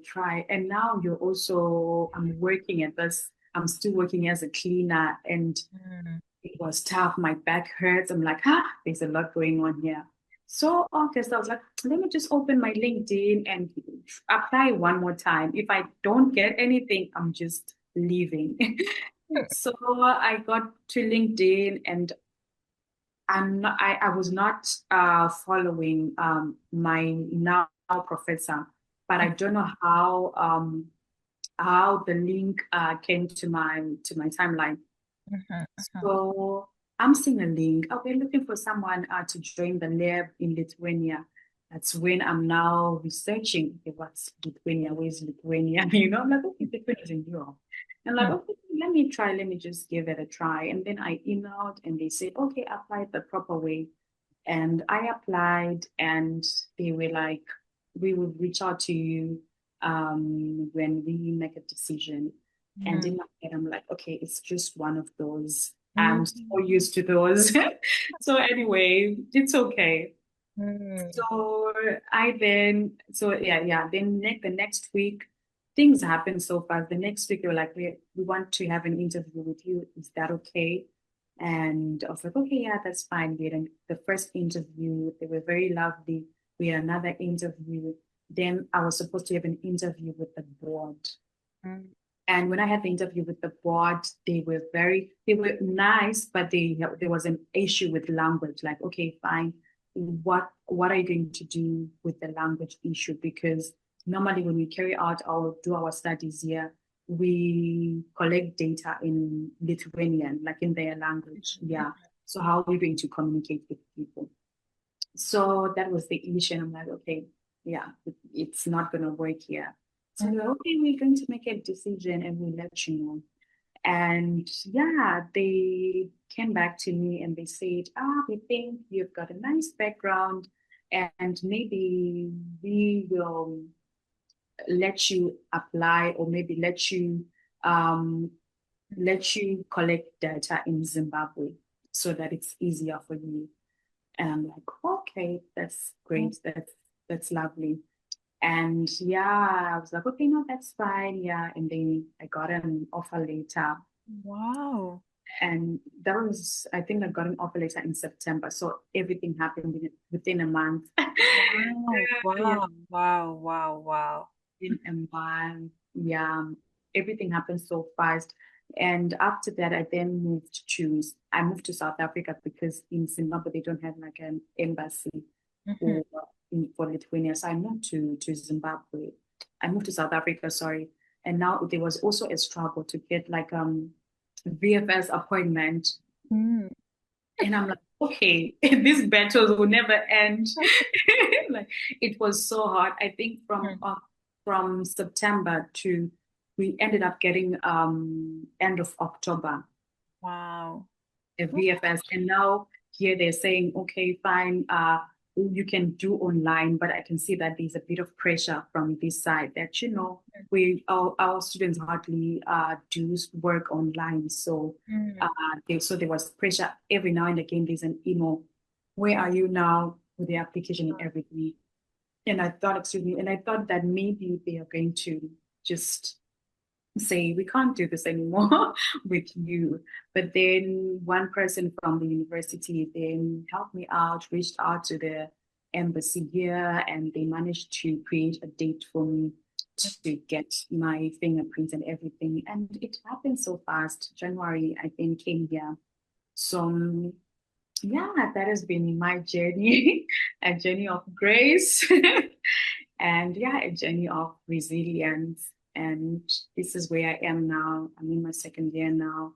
try. And now you're also I'm working at this, I'm still working as a cleaner and mhm, it was tough. My back hurts. I'm like, there's a lot going on here. So August, I was like, let me just open my LinkedIn and apply one more time. If I don't get anything, I'm just leaving. So I got to LinkedIn and I was not following my now professor, but I don't know how the link came to my timeline. mhm, mhm, So I'm seeing a link. Oh, we're looking for someone to join the lab in Lithuania. That's when I'm now researching, okay, what's Lithuania? Where's Lithuania? I'm like, okay, Lithuania's in Europe. And like, mhm, okay, let me try, let me just give it a try. And then I emailed and they said, okay, apply it the proper way. And I applied and they were like, we will reach out to you when we make a decision. And mhm, in my head, I'm like, okay, it's just one of those. I'm so mhm, used to those. So anyway, it's okay. mhm, So then the next week, things happen so fast. The next week, they were like, we want to have an interview with you. Is that okay? And I was like, okay, yeah, that's fine. We had the first interview. They were very lovely. We had another interview. Then I was supposed to have an interview with the board. mhm, And when I had the interview with the board, they were nice, but there was an issue with language. Like, okay, fine. What are you going to do with the language issue? Because normally when we do our studies here, we collect data in Lithuanian, like in their language. Yeah. So how are we going to communicate with people? So that was the issue. And I'm like, okay, yeah, it's not going to work here. So they're like, okay, we're going to make a decision and we'll let you know. And yeah, they came back to me and they said, we think you've got a nice background and maybe we will let you apply or maybe let you um, let you collect data in Zimbabwe so that it's easier for you. And I'm like, okay, that's great. That's lovely. And yeah, I was like, okay, no, that's fine. Yeah. And then I got an offer later. Wow. And that was, I think I got an offer letter in September. So everything happened within a month. Wow. Yeah, Wow. Wow. Wow. Wow. in a month. Yeah, everything happened so fast. And after that, I moved to South Africa because in Zimbabwe they don't have like an embassy Mhm. or for Lithuania. So I moved to Zimbabwe. I moved to South Africa, sorry. And now there was also a struggle to get like VFS appointment. Mm. And I'm like, okay, these battles will never end. Like it was so hard. I think from September to we ended up getting end of October Wow. a VFS, and now here they're saying, okay, fine, you can do online, but I can see that there's a bit of pressure from this side that our students hardly do work online, so Mm. there was pressure every now and again. There's an email, where are you now with the application and everything? And I thought, excuse me, and I thought that maybe they are going to just say we can't do this anymore with you. But then one person from the university then helped me out, reached out to the embassy here, and they managed to create a date for me to get my fingerprints and everything. And it happened so fast. January, I think, came here. So yeah, that has been my journey, a journey of grace. And yeah, a journey of resilience. And this is where I am now. I'm in my second year now,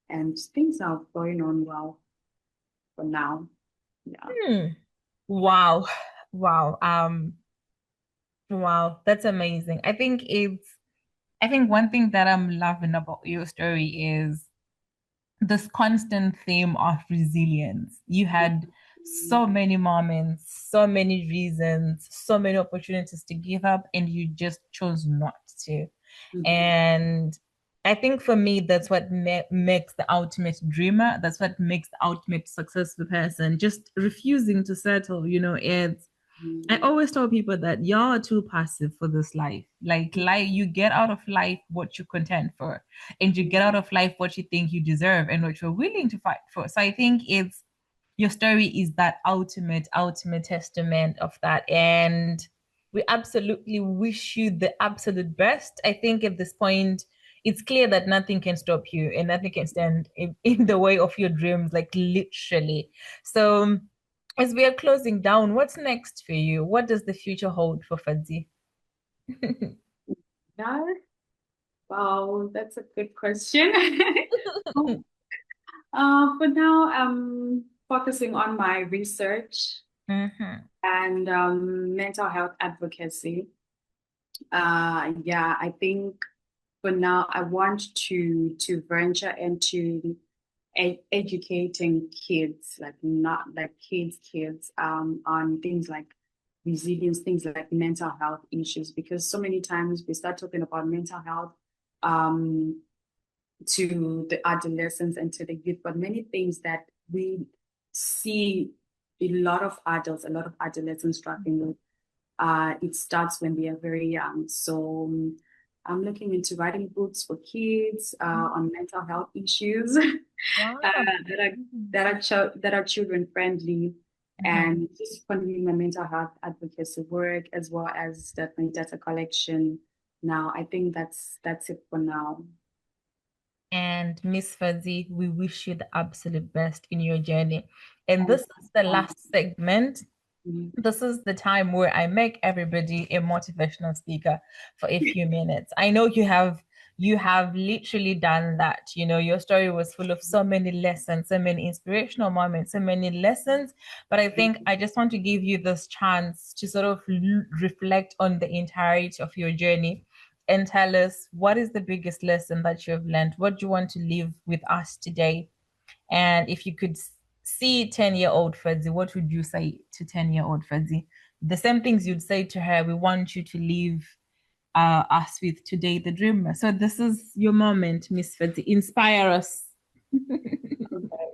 and things are going on well for now. Yeah. Hmm. Wow. Wow. Wow. That's amazing. I think one thing that I'm loving about your story is this constant theme of resilience. You had so many moments, so many reasons, so many opportunities to give up, and you just chose not to. Mhm. And I think for me, that's what makes the ultimate dreamer. That's what makes the ultimate successful person. Just refusing to settle. I Mhm. always tell people that y'all are too passive for this life. Like you get out of life what you contend for, and you get out of life what you think you deserve and what you're willing to fight for. So I think it's your story is that ultimate testament of that. And we absolutely wish you the absolute best. I think at this point, it's clear that nothing can stop you and nothing can stand in the way of your dreams, like literally. So as we are closing down, what's next for you? What does the future hold for Fadzai? Yeah. Wow, that's a good question. For now, I'm focusing on my research Mm-hmm. and mental health advocacy. Yeah, I think for now I want to venture into educating kids, like not like kids, on things like resilience, things like mental health issues, because so many times we start talking about mental health um to the adolescents and to the youth, but many things that we see a lot of adolescents struggling with, it starts when they are very young. So I'm looking into writing books for kids on mental health issues Wow. that are that are children friendly, Mhm. and just continuing my mental health advocacy work as well as that my data collection. Now, I think that's it for now. And Miss Fuzzy, we wish you the absolute best in your journey. And Thank this is the you. last segment. Mhm. This is the time where I make everybody a motivational speaker for a few minutes. I know you have literally done that. You know, your story was full of so many lessons, so many inspirational moments, so many lessons. But I think I just want to give you this chance to sort of reflect on the entirety of your journey and tell us what is the biggest lesson that you have learned? What do you want to leave with us today? And if you could see 10-year-old Fredzi, what would you say to 10-year-old Fredzi? The same things you'd say to her. We want you to live us with today, the dreamer. So this is your moment, Miss Fadzai. Inspire us. Okay.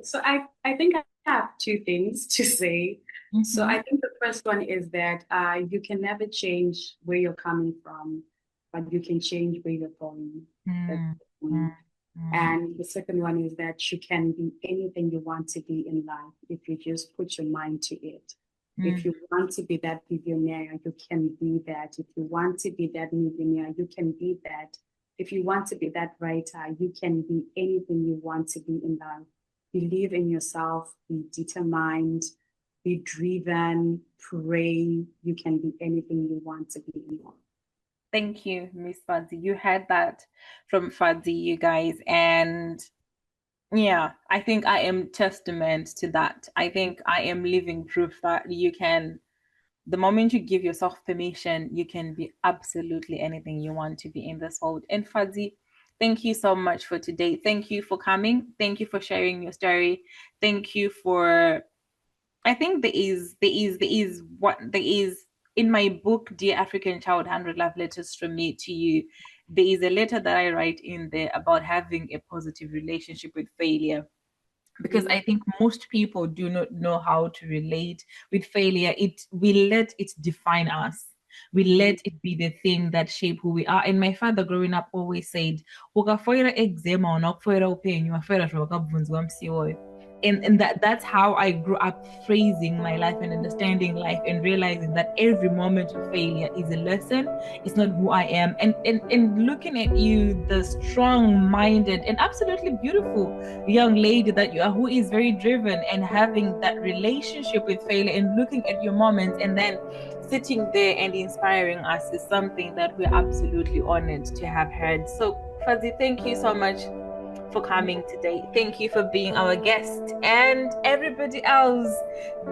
So I think I have two things to say. So I think the first one is that you can never change where you're coming from, but you can change where you're going. That's Mm, the point. mm, mm, And the second one is that you can be anything you want to be in life if you just put your mind to it. If mm, you want to be that billionaire, you can be that. If you want to be that millionaire, you can be that. If you want to be that writer, you can be anything you want to be in life. Believe in yourself, be determined, be driven, pray. You can be anything you want to be in life. Thank you, Miss Fadzai. You had that from Fadzai, you guys. And yeah, I think I am testament to that. I think I am living proof that you can, the moment you give yourself permission, you can be absolutely anything you want to be in this world. And Fadzai, thank you so much for today. Thank you for coming. Thank you for sharing your story. Thank you for, I think there is in my book, Dear African Child, 100 Love Letters from Me to You. There is a letter that I write in there about having a positive relationship with failure, because I think most people do not know how to relate with failure. We let it define us. We let it be the thing that shape who we are. And my father growing up always said, "Ukafoira eczema or ukafoira upenyu, ukafoira zvawakabvunzwa musiwoyo." And that's how I grew up phrasing my life and understanding life and realizing that every moment of failure is a lesson. It's not who I am. And looking at you, the strong-minded and absolutely beautiful young lady that you are, who is very driven and having that relationship with failure and looking at your moments and then sitting there and inspiring us is something that we're absolutely honored to have heard. So Fadzai, thank you so much for coming today. Thank you for being our guest, and everybody else,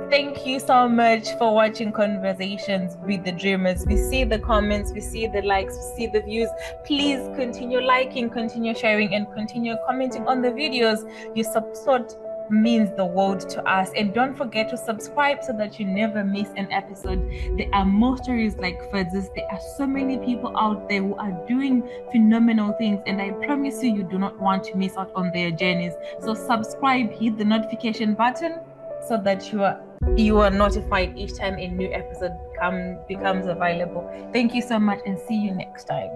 thank you so much for watching Conversations with the Dreamers. We see the comments, we see the likes, we see the views. Please continue liking, continue sharing, and continue commenting on the videos. Your support means the world to us. And don't forget to subscribe so that you never miss an episode. There are more stories like Fadzai's. There are so many people out there who are doing phenomenal things, and I promise you, you do not want to miss out on their journeys. So subscribe, hit the notification button so that you are notified each time a new episode becomes available. Thank you so much, and see you next time.